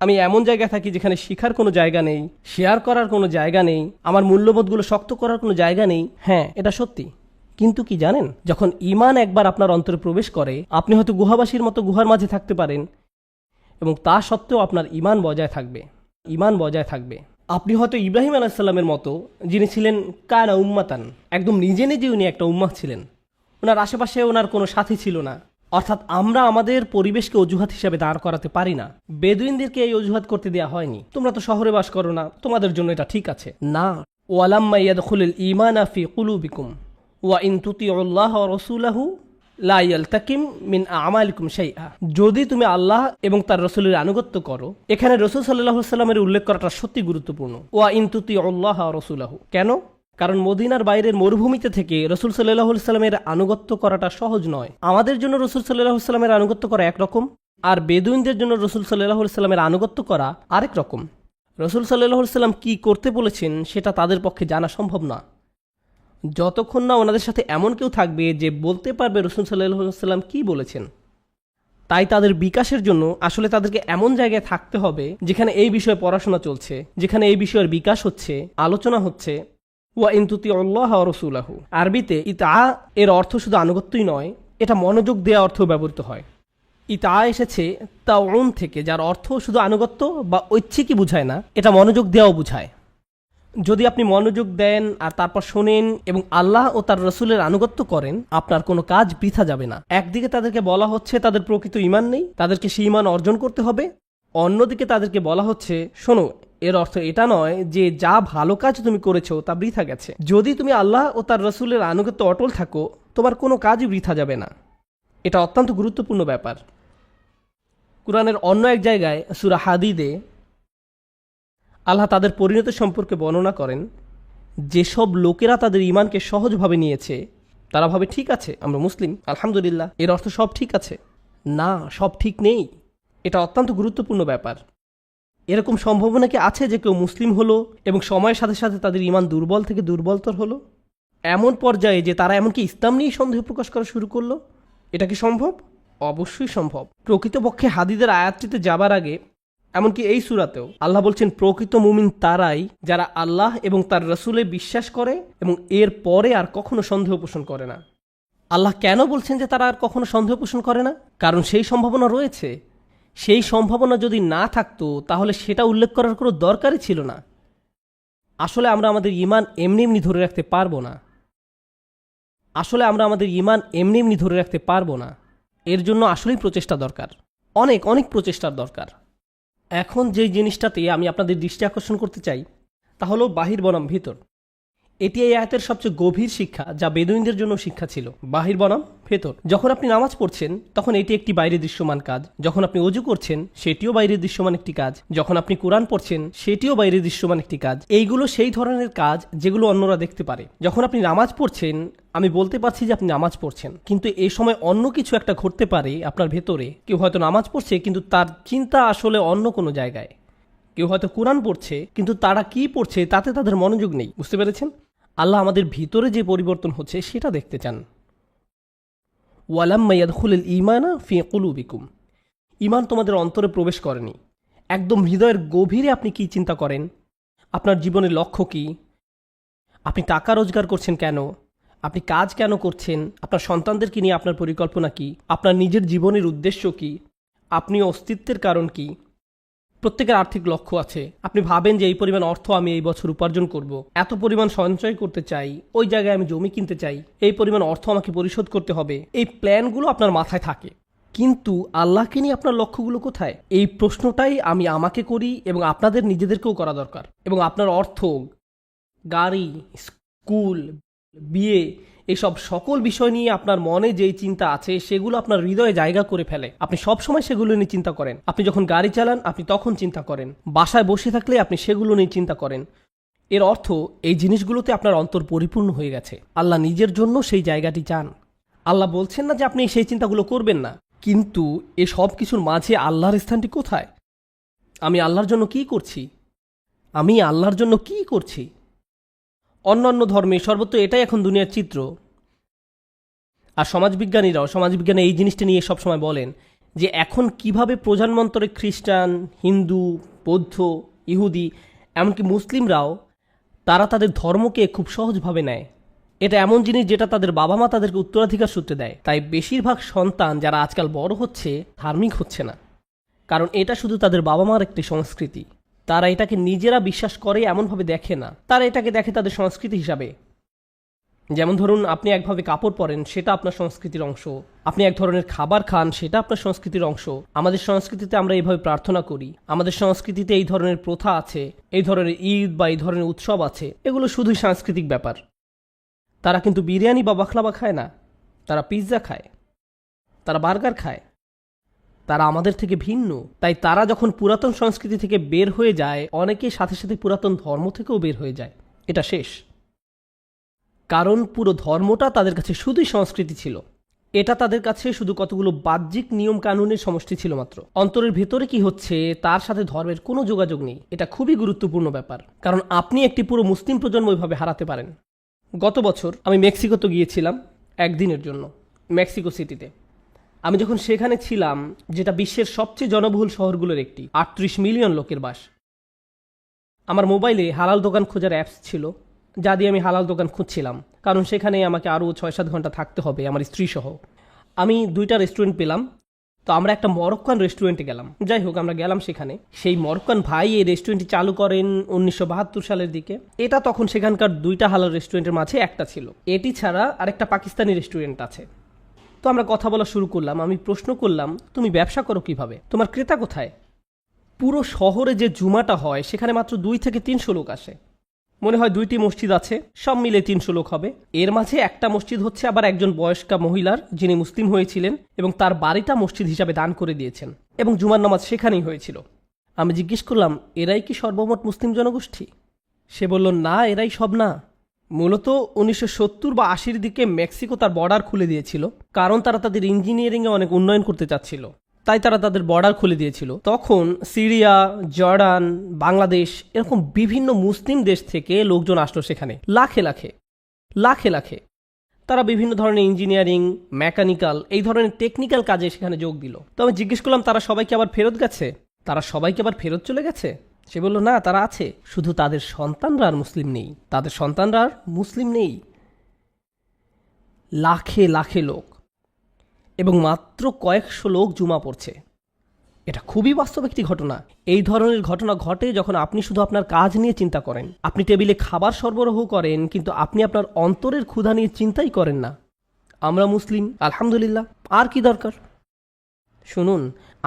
আমি এমন জায়গায় থাকি যেখানে শিখার কোনো জায়গা নেই, শেয়ার করার কোনো জায়গা নেই, আমার মূল্যবোধগুলো শক্ত করার কোনো জায়গা নেই। হ্যাঁ, এটা সত্যি, কিন্তু কি জানেন, যখন ঈমান একবার আপনার অন্তরে প্রবেশ করে, আপনি হয়তো গুহাবাসীর মতো গুহার মাঝে থাকতে পারেন এবং তা সত্ত্বেও আপনার ঈমান বজায় থাকবে। আপনি হয়তো ইব্রাহিম আলাইহিস সালামের মতো, যিনি ছিলেন কানা উম্মাতান, একদম নিজে উনি একটা উম্মাহ ছিলেন, ওনার আশেপাশে ওনার কোনো সাথী ছিল না। অর্থাৎ আমরা আমাদের পরিবেশকে অজুহাত হিসাবে দাঁড় করাতে পারি না। বেদুইনদেরকে এই অজুহাত করতে দেওয়া হয়নি, তোমরা তো শহরে বাস করো না, তোমাদের জন্য এটা ঠিক আছে। না, ওয়ালাম্মা ইয়াদখুলুল ঈমানা ফি কুলুবিকুম ওয়া ইন তুতিউল্লাহ ওয়া রাসূলাহু লা ইয়ালতাকিম মিন আমালিকুম শাইআ। যদি তুমি আল্লাহ এবং তার রাসূলের আনুগত্য করো, এখানে রাসূল সাল্লাল্লাহু আলাইহি ওয়াসাল্লামের উল্লেখ করাটা সত্যি গুরুত্বপূর্ণ। ওয়া ইন তুতিউল্লাহ ওয়া রাসূলাহু, কেন? কারণ মদিনার বাইরের মরুভূমিতে থেকে রাসূল সাল্লাল্লাহু আলাইহি ওয়াসাল্লামের আনুগত্য করাটা সহজ নয়। আমাদের জন্য রাসূল সাল্লাল্লাহু আলাইহি ওয়াসাল্লামের আনুগত্য করা একরকম, আর বেদুইনদের জন্য রাসূল সাল্লাল্লাহু আলাইহি ওয়াসাল্লামের আনুগত্য করা আরেক রকম। রাসূল সাল্লাল্লাহু আলাইহি ওয়াসাল্লাম কি করতে বলেছেন সেটা তাদের পক্ষে জানা সম্ভব না, যতক্ষণ না ওনাদের সাথে এমন কেউ থাকবে যে বলতে পারবে রাসূল সাল্লাল্লাহু আলাইহি ওয়াসাল্লাম কি বলেছেন। তাই তাদের বিকাশের জন্য আসলে তাদেরকে এমন জায়গায় থাকতে হবে যেখানে এই বিষয়ে পড়াশোনা চলছে, যেখানে এই বিষয়ের বিকাশ হচ্ছে, আলোচনা হচ্ছে। ওয়া ইন তুতিউল্লাহ ওয়া রাসূলাহু, আরবিতে ইতা এর অর্থ শুধু আনুগত্যই নয়, এটা মনোযোগ দেওয়া অর্থও ব্যবহৃত হয়। ইতা এসেছে তাউন থেকে, যার অর্থ শুধু আনুগত্য বা ঐচ্ছিকই বুঝায় না, এটা মনোযোগ দেওয়াও বুঝায়। যদি আপনি মনোযোগ দেন আর তারপর শোনেন এবং আল্লাহ ও তার রাসূলের আনুগত্য করেন, আপনার কোনো কাজ বৃথা যাবে না। একদিকে তাদেরকে বলা হচ্ছে তাদের প্রকৃত ঈমান নেই, তাদেরকে সেই ঈমান অর্জন করতে হবে। অন্যদিকে তাদেরকে বলা হচ্ছে শোনো, এর অর্থ এটা নয় যে যা ভালো কাজ তুমি করেছো তা বৃথা গেছে। যদি তুমি আল্লাহ ও তার রাসূলের আনুগত্য অটল থাকো, তোমার কোনো কাজই বৃথা যাবে না। এটা অত্যন্ত গুরুত্বপূর্ণ ব্যাপার। কুরআনের অন্য এক জায়গায় সূরা হাদীদে আল্লাহ তাদের পরিণতি সম্পর্কে বর্ণনা করেন, যেসব লোকেরা তাদের ঈমানকে সহজভাবে নিয়েছে, তারা ভাবে ঠিক আছে আমরা মুসলিম, আলহামদুলিল্লাহ, এর অর্থ সব ঠিক আছে। না, সব ঠিক নেই। এটা অত্যন্ত গুরুত্বপূর্ণ ব্যাপার। এরকম সম্ভাবনা কি আছে যে কেউ মুসলিম হলো এবং সময়ের সাথে সাথে তাদের ঈমান দুর্বল থেকে দুর্বলতর হলো, এমন পর্যায়ে যে তারা এমনকি ইসলাম নিয়ে সন্দেহ প্রকাশ করা শুরু করলো? এটা কি সম্ভব? অবশ্যই সম্ভব। প্রকৃতপক্ষে হাদীদের আয়াতটিতে যাবার আগে, এমনকি এই সূরাতেও আল্লাহ বলছেন প্রকৃত মুমিন তারাই যারা আল্লাহ এবং তার রাসূলে বিশ্বাস করে এবং এর পরে আর কখনো সন্দেহ পোষণ করে না। আল্লাহ কেন বলছেন যে তারা আর কখনো সন্দেহ পোষণ করে না? কারণ সেই সম্ভাবনা রয়েছে। সেই সম্ভাবনা যদি না থাকতো তাহলে সেটা উল্লেখ করার কোনো দরকারই ছিল না। আসলে আমরা আমাদের ঈমান এমনি ধরে রাখতে পারবো না। এর জন্য আসলেই প্রচেষ্টা দরকার, অনেক প্রচেষ্টার দরকার। এখন যেই জিনিসটাতে আমি আপনাদের দৃষ্টি আকর্ষণ করতে চাই তা হলো বাহির বনাম ভিতর। এটি এই আয়াতের সবচেয়ে গভীর শিক্ষা, যা বেদুইনদের জন্য শিক্ষা ছিল। বাহির বনাম ভেতর। যখন আপনি নামাজ পড়ছেন তখন এটি একটি বাইরে দৃশ্যমান কাজ, যখন আপনি ওযু করছেন সেটিও বাইরে দৃশ্যমান একটি কাজ, যখন আপনি কোরআন পড়ছেন সেটিও বাইরে দৃশ্যমান একটি কাজ। এইগুলো সেই ধরনের কাজ যেগুলো অন্যরা দেখতে পারে। যখন আপনি নামাজ পড়ছেন, আমি বলতে পারছি যে আপনি নামাজ পড়ছেন, কিন্তু এই সময় অন্য কিছু একটা ঘটতে পারে আপনার ভেতরে। কেউ হয়তো নামাজ পড়ছে কিন্তু তার চিন্তা আসলে অন্য কোনো জায়গায়। কেউ হয়তো কোরআন পড়ছে কিন্তু তারা কি পড়ছে তাতে তাদের মনোযোগ নেই। বুঝতে পেরেছেন? আল্লাহ আমাদের ভিতরে যে পরিবর্তন হচ্ছে সেটা দেখতে চান। ওয়ালাম্মা ইয়াদখুলুল ঈমানা ফি কুলুবিকুম, ঈমান তোমাদের অন্তরে প্রবেশ করেনি। একদম হৃদয়ের গভীরে আপনি কি চিন্তা করেন, আপনার জীবনের লক্ষ্য কি, আপনি টাকা রোজগার করছেন কেন, আপনি কাজ কেন করছেন, আপনার সন্তানদেরকে নিয়ে আপনার পরিকল্পনা কি, আপনার নিজের জীবনের উদ্দেশ্য কি, আপনি অস্তিত্বের কারণ কি। প্রত্যেকের আর্থিক লক্ষ্য আছে। আপনি ভাবেন যে এই পরিমাণ অর্থ আমি এই বছর উপার্জন করব, এত পরিমাণ সঞ্চয় করতে চাই, ওই জায়গায় আমি জমি কিনতে চাই, এই পরিমাণ অর্থ আমাকে পরিশোধ করতে হবে। এই প্ল্যানগুলো আপনার মাথায় থাকে, কিন্তু আল্লাহকে নিয়ে আপনার লক্ষ্যগুলো কোথায়? এই প্রশ্নটাই আমি আমাকে করি এবং আপনাদের নিজেদেরকেও করা দরকার। এবং আপনার অর্থ, গাড়ি, স্কুল, বিয়ে, এসব সকল বিষয় নিয়ে আপনার মনে যেই চিন্তা আছে সেগুলো আপনার হৃদয়ে জায়গা করে ফেলে। আপনি সব সময় সেগুলো নিয়ে চিন্তা করেন। আপনি যখন গাড়ি চালান আপনি তখন চিন্তা করেন, বাসায় বসে থাকলে আপনি সেগুলো নিয়ে চিন্তা করেন। এর অর্থ এই জিনিসগুলোতে আপনার অন্তর পরিপূর্ণ হয়ে গেছে। আল্লাহ নিজের জন্য সেই জায়গাটি চান। আল্লাহ বলছেন না যে আপনি সেই চিন্তাগুলো করবেন না, কিন্তু এ সব কিছুর মাঝে আল্লাহর স্থানটি কোথায়? আমি আল্লাহর জন্য কি করছি? আমি আল্লাহর জন্য কি করছি? অন্যান্য ধর্মে সর্বত্র এটাই এখন দুনিয়ার চিত্র। আর সমাজবিজ্ঞানে এই জিনিসটা নিয়ে সবসময় বলেন যে এখন কিভাবে প্রধানমন্ত্রী খ্রিস্টান, হিন্দু, বৌদ্ধ, ইহুদি, এমনকি মুসলিমরাও তারা তাদের ধর্মকে খুব সহজভাবে নেয়। এটা এমন জিনিস যেটা তাদের বাবা মা তাদেরকে উত্তরাধিকার সূত্রে দেয়। তাই বেশিরভাগ সন্তান যারা আজকাল বড় হচ্ছে ধার্মিক হচ্ছে না, কারণ এটা শুধু তাদের বাবা মার একটি সংস্কৃতি। তারা এটাকে নিজেরা বিশ্বাস করে এমনভাবে দেখে না, তারা এটাকে দেখে তাদের সংস্কৃতি হিসাবে। যেমন ধরুন, আপনি একভাবে কাপড় পরেন, সেটা আপনার সংস্কৃতির অংশ। আপনি এক ধরনের খাবার খান, সেটা আপনার সংস্কৃতির অংশ। আমাদের সংস্কৃতিতে আমরা এইভাবে প্রার্থনা করি, আমাদের সংস্কৃতিতে এই ধরনের প্রথা আছে, এই ধরনের ঈদ বা এই ধরনের উৎসব আছে। এগুলো শুধুই সাংস্কৃতিক ব্যাপার। তারা কিন্তু বিরিয়ানি বা বাখলাবা খায় না, তারা পিৎজা খায়, তারা বার্গার খায়। তারা আমাদের থেকে ভিন্ন। তাই তারা যখন পুরাতন সংস্কৃতি থেকে বের হয়ে যায়, অনেকেই সাথে সাথে পুরাতন ধর্ম থেকেও বের হয়ে যায়। এটা শেষ, কারণ পুরো ধর্মটা তাদের কাছে শুধুই সংস্কৃতি ছিল। এটা তাদের কাছে শুধু কতগুলো বাহ্যিক নিয়ম কানুনের সমষ্টি ছিল মাত্র। অন্তরের ভেতরে কি হচ্ছে তার সাথে ধর্মের কোনো যোগাযোগ নেই। এটা খুবই গুরুত্বপূর্ণ ব্যাপার, কারণ আপনি একটি পুরো মুসলিম প্রজন্ম ওইভাবে হারাতে পারেন। গত বছর আমি মেক্সিকোতে গিয়েছিলাম একদিনের জন্য, মেক্সিকো সিটিতে। আমি যখন সেখানে ছিলাম, যেটা বিশ্বের সবচেয়ে জনবহুল শহরগুলোর একটি, 38 মিলিয়ন লোকের বাস, আমার মোবাইলে হালাল দোকান খোঁজার অ্যাপস ছিল, যা দিয়ে আমি হালাল দোকান খুঁজছিলাম, কারণ সেখানে আমাকে আরও 6-7 ঘন্টা থাকতে হবে আমার স্ত্রী সহ। আমি 2টা রেস্টুরেন্ট পেলাম, তো আমরা একটা মরক্কান রেস্টুরেন্টে গেলাম। যাই হোক, আমরা গেলাম সেখানে। সেই মরক্কান ভাই এই রেস্টুরেন্টটি চালু করেন 1972 সালের দিকে। এটা তখন সেখানকার 2টা হালাল রেস্টুরেন্টের মাঝে একটা ছিল। এটি ছাড়া আরেকটা পাকিস্তানি রেস্টুরেন্ট আছে। তো আমরা কথা বলা শুরু করলাম। আমি প্রশ্ন করলাম, তুমি ব্যবসা করো কিভাবে, তোমার ক্রেতা কোথায়? পুরো শহরে যে জুমাটা হয় সেখানে মাত্র 2 থেকে 300 লোক আসে। মনে হয় 2টি মসজিদ আছে, সব মিলে 300 লোক হবে। এর মাঝে একটা মসজিদ হচ্ছে আবার একজন বয়স্কা মহিলার, যিনি মুসলিম হয়েছিলেন এবং তার বাড়িটা মসজিদ হিসাবে দান করে দিয়েছেন, এবং জুমার নামাজ সেখানেই হয়েছিল। আমি জিজ্ঞেস করলাম, এরাই কি সর্বমোট মুসলিম জনগোষ্ঠী? সে বলল, না, এরাই সব না। মূলত 1970 বা 80-র দিকে মেক্সিকো তার বর্ডার খুলে দিয়েছিল, কারণ তারা তাদের ইঞ্জিনিয়ারিংয়ে অনেক উন্নয়ন করতে চাচ্ছিল। তাই তারা তাদের বর্ডার খুলে দিয়েছিল। তখন সিরিয়া, জর্ডান, বাংলাদেশ, এরকম বিভিন্ন মুসলিম দেশ থেকে লোকজন আসলো সেখানে, লাখে লাখে লাখে লাখে। তারা বিভিন্ন ধরনের ইঞ্জিনিয়ারিং, মেকানিক্যাল, এই ধরনের টেকনিক্যাল কাজে সেখানে যোগ দিল। তো আমি জিজ্ঞেস করলাম, তারা সবাইকে আবার ফেরত গেছে? তারা সবাইকে আবার ফেরত চলে গেছে? সে বলল, না, তারা আছে, শুধু তাদের সন্তানরা আর মুসলিম নেই। তাদের সন্তানরা আর মুসলিম নেই। লাখে লাখে লোক, এবং মাত্র কয়েকশো লোক জুমা পড়ছে। এটা খুবই বাস্তব একটি ঘটনা। এই ধরনের ঘটনা ঘটে যখন আপনি শুধু আপনার কাজ নিয়ে চিন্তা করেন। আপনি টেবিলে খাবার সরবরাহ করেন, কিন্তু আপনি আপনার অন্তরের ক্ষুধা নিয়ে চিন্তাই করেন না। আমরা মুসলিম, আলহামদুলিল্লাহ, আর কি দরকার? শুনুন,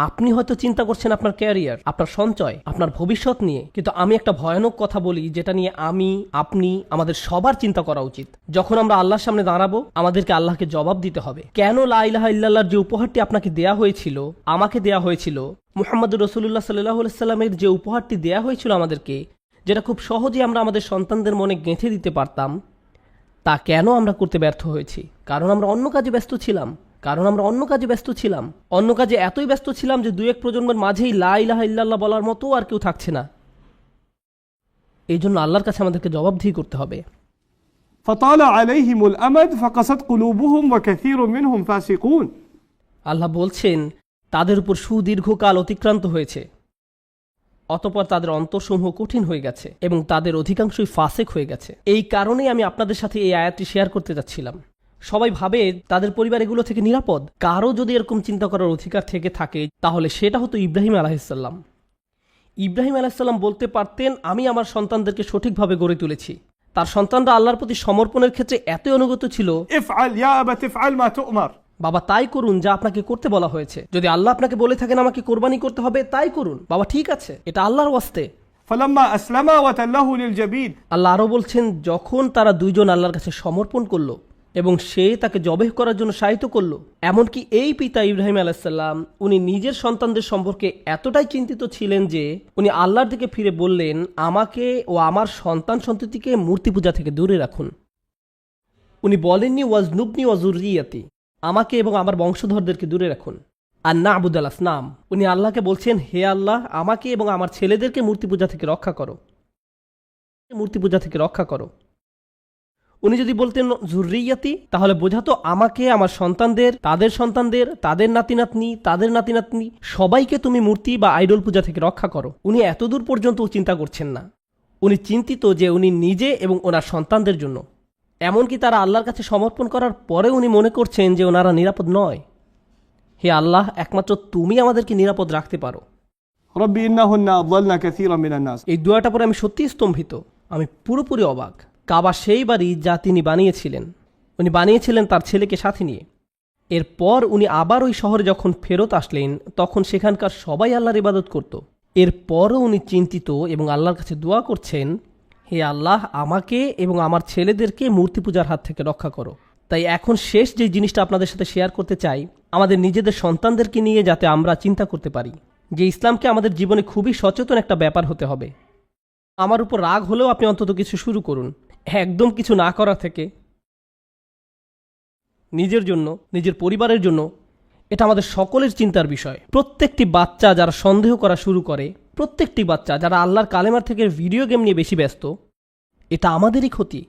আপনি হয়তো চিন্তা করছেন আপনার ক্যারিয়ার, আপনার সঞ্চয়, আপনার ভবিষ্যৎ নিয়ে, কিন্তু আমি একটা ভয়ানক কথা বলি যেটা নিয়ে আমি, আপনি, আমাদের সবার চিন্তা করা উচিত। যখন আমরা আল্লাহর সামনে দাঁড়াবো, আমাদেরকে আল্লাহকে জবাব দিতে হবে। কেন লা ইলাহা ইল্লাল্লাহর যে উপহারটি আপনাকে দেয়া হয়েছিল, আমাকে দেয়া হয়েছিল, মুহাম্মদুর রাসূলুল্লাহ সাল্লাল্লাহু আলাইহি সাল্লামের যে উপহারটি দেয়া হয়েছিল আমাদেরকে, যেটা খুব সহজেই আমরা আমাদের সন্তানদের মনে গেঁথে দিতে পারতাম, তা কেন আমরা করতে ব্যর্থ হয়েছি? কারণ আমরা অন্য কাজে ব্যস্ত ছিলাম। অন্য কাজে এতই ব্যস্ত ছিলাম যে 2-1 প্রজন্মের মাঝেই লা ইলাহা ইল্লাল্লাহ বলার মতো আর কেউ থাকছে না। এই জন্য আল্লাহর কাছে আমাদেরকে জবাবদিহি করতে হবে। فطال عليهم الأمد فقست قلوبهم وكثير منهم فاسقون। আল্লাহ বলছেন, তাদের উপর সুদীর্ঘকাল অতিক্রান্ত হয়েছে, অতঃপর তাদের অন্তরসমূহ কঠিন হয়ে গেছে এবং তাদের অধিকাংশই ফাসেক হয়ে গেছে। এই কারণেই আমি আপনাদের সাথে এই আয়াতটি শেয়ার করতে যাচ্ছিলাম। সবাই ভাবে তাদের পরিবার এগুলো থেকে নিরাপদ। কারো যদি এরকম চিন্তা করার অধিকার থেকে থাকে তাহলে সেটা হতো ইব্রাহিম আলাইহিসসালাম। ইব্রাহিম আলাইহিসসালাম বলতে পারতেন, আমি আমার সন্তানদেরকে সঠিকভাবে গড়ে তুলেছি। তার সন্তানরা আল্লাহর প্রতি সমর্পণের ক্ষেত্রে এতই অনুগত ছিল, افعل يا أبت افعل ما تؤمر। বাবা তাই করুন যা আপনাকে করতে বলা হয়েছে। যদি আল্লাহ আপনাকে বলে থাকেন আমাকে কোরবানি করতে হবে, তাই করুন বাবা, ঠিক আছে, এটা আল্লাহর ওয়াস্তে। فلما أسلما وتله للجبين আল্লাহ আরও বলছেন, যখন তারা দুইজন আল্লাহর কাছে সমর্পণ করলো এবং সে তাকে জবেহ করার জন্য সাহিত্য করলো, এমনকি এই পিতা ইব্রাহিম আলাইহিসসালাম উনি নিজের সন্তানদের সম্পর্কে এতটাই চিন্তিত ছিলেন যে উনি আল্লাহর দিকে ফিরে বললেন, আমাকে ও আমার সন্তান সন্ততিকে মূর্তি পূজা থেকে দূরে রাখুন। উনি বলেননি ওয়াজনুবনি ওয়াজুরিয়াতি, আমাকে এবং আমার বংশধরদেরকে দূরে রাখুন। আর না আবুদাল আসনাম, উনি আল্লাহকে বলছেন, হে আল্লাহ, আমাকে এবং আমার ছেলেদেরকে মূর্তি পূজা থেকে রক্ষা করো, মূর্তি পূজা থেকে রক্ষা করো। উনি যদি বলতেন জুররিয়াতি, তাহলে বোঝাতো আমাকে, আমার সন্তানদের, তাদের নাতি নাতনি, তাদের নাতি নাতনি সবাইকে তুমি মূর্তি বা আইডল পূজা থেকে রক্ষা করো। উনি এতদূর পর্যন্ত চিন্তা করছেন না। উনি চিন্তিত যে উনি নিজে এবং ওনার সন্তানদের জন্য। এমনকি তারা আল্লাহর কাছে সমর্পণ করার পরে উনি মনে করছেন যে ওনারা নিরাপদ নয়। হে আল্লাহ, একমাত্র তুমি আমাদেরকে নিরাপদ রাখতে পারো। ربي إنهن أضلن كثيرا من الناس। এই দোয়াটা পরে আমি সত্যিই স্তম্ভিত, আমি পুরোপুরি অবাক। কাবা সেই বাড়ি যা তিনি বানিয়েছিলেন, উনি বানিয়েছিলেন তার ছেলেকে সাথে নিয়ে। এরপর উনি আবার ওই শহরে যখন ফেরত আসলেন তখন সেখানকার সবাই আল্লাহর ইবাদত করত। এরপরও উনি চিন্তিত এবং আল্লাহর কাছে দোয়া করছেন, হে আল্লাহ, আমাকে এবং আমার ছেলেদেরকে মূর্তি পূজার হাত থেকে রক্ষা করো। তাই এখন শেষ যে জিনিসটা আপনাদের সাথে শেয়ার করতে চাই, আমাদের নিজেদের সন্তানদেরকে নিয়ে যাতে আমরা চিন্তা করতে পারি যে ইসলামকে আমাদের জীবনে খুবই সচেতন একটা ব্যাপার হতে হবে। আমার উপর রাগ হলেও আপনি অন্তত কিছু শুরু করুন, একদম কিছু না করা থেকে। নিজের জন্য, নিজের পরিবারের জন্য, এটা আমাদের সকলের চিন্তার বিষয়। প্রত্যেকটি বাচ্চা যারা সন্দেহ করা শুরু করে, প্রত্যেকটি বাচ্চা যারা আল্লাহর কালেমার থেকে ভিডিও গেম নিয়ে বেশি ব্যস্ত, এটা আমাদেরই ক্ষতি।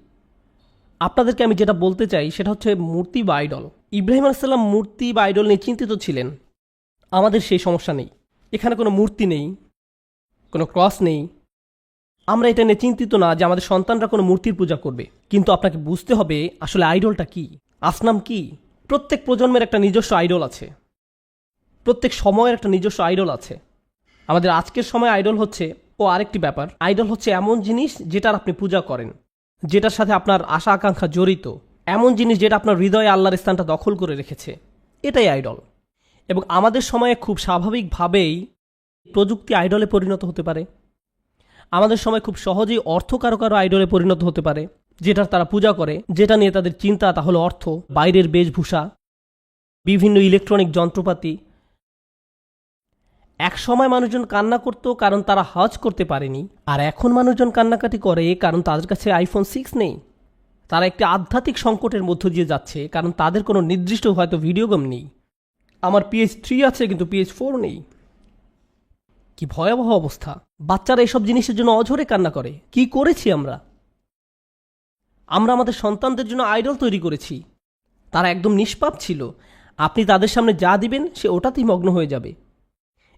আপনাদেরকে আমি যেটা বলতে চাই সেটা হচ্ছে মূর্তি বা আইডল। ইব্রাহিম আলাইহিস সালাম মূর্তি বা আইডল নিয়ে চিন্তিত ছিলেন। আমাদের সেই সমস্যা নেই। এখানে কোনো মূর্তি নেই, কোনো ক্রস নেই। আমরা এটা নিয়ে চিন্তিত না যে আমাদের সন্তানরা কোনো মূর্তির পূজা করবে। কিন্তু আপনাকে বুঝতে হবে আসলে আইডলটা কি, আসনাম কি। প্রত্যেক প্রজন্মের একটা নিজস্ব আইডল আছে, প্রত্যেক সময়ের একটা নিজস্ব আইডল আছে। আমাদের আজকের সময় আইডল হচ্ছে আরেকটি ব্যাপার। আইডল হচ্ছে এমন জিনিস যেটার আপনি পূজা করেন, যেটার সাথে আপনার আশা আকাঙ্ক্ষা জড়িত, এমন জিনিস যেটা আপনার হৃদয়ে আল্লাহর স্থানটা দখল করে রেখেছে, এটাই আইডল। এবং আমাদের সময়ে খুব স্বাভাবিকভাবেই প্রযুক্তি আইডলে পরিণত হতে পারে। আমাদের সময় খুব সহজেই অর্থ কারো কারো আইডলে পরিণত হতে পারে, যেটার তারা পূজা করে, যেটা নিয়ে তাদের চিন্তা তা হলো অর্থ, বাইরের বেশভূষা, বিভিন্ন ইলেকট্রনিক যন্ত্রপাতি। এক সময় মানুষজন কান্না করত কারণ তারা হজ করতে পারেনি, আর এখন মানুষজন কান্নাকাটি করে কারণ তাদের কাছে আইফোন 6 নেই। তারা একটি আধ্যাত্মিক সংকটের মধ্য দিয়ে যাচ্ছে কারণ তাদের কোনো নির্দিষ্ট হয়তো ভিডিও গেম নেই। আমার PS3 আছে কিন্তু PS4 নেই। কি ভয়াবহ অবস্থা! বাচ্চারা এসব জিনিসের জন্য অঝরে কান্না করে। কি করেছি আমরা? আমরা আমাদের সন্তানদের জন্য আইডল তৈরি করেছি। তারা একদম নিষ্পাপ ছিল। আপনি তাদের সামনে যা দিবেন সে ওটাতেই মগ্ন হয়ে যাবে।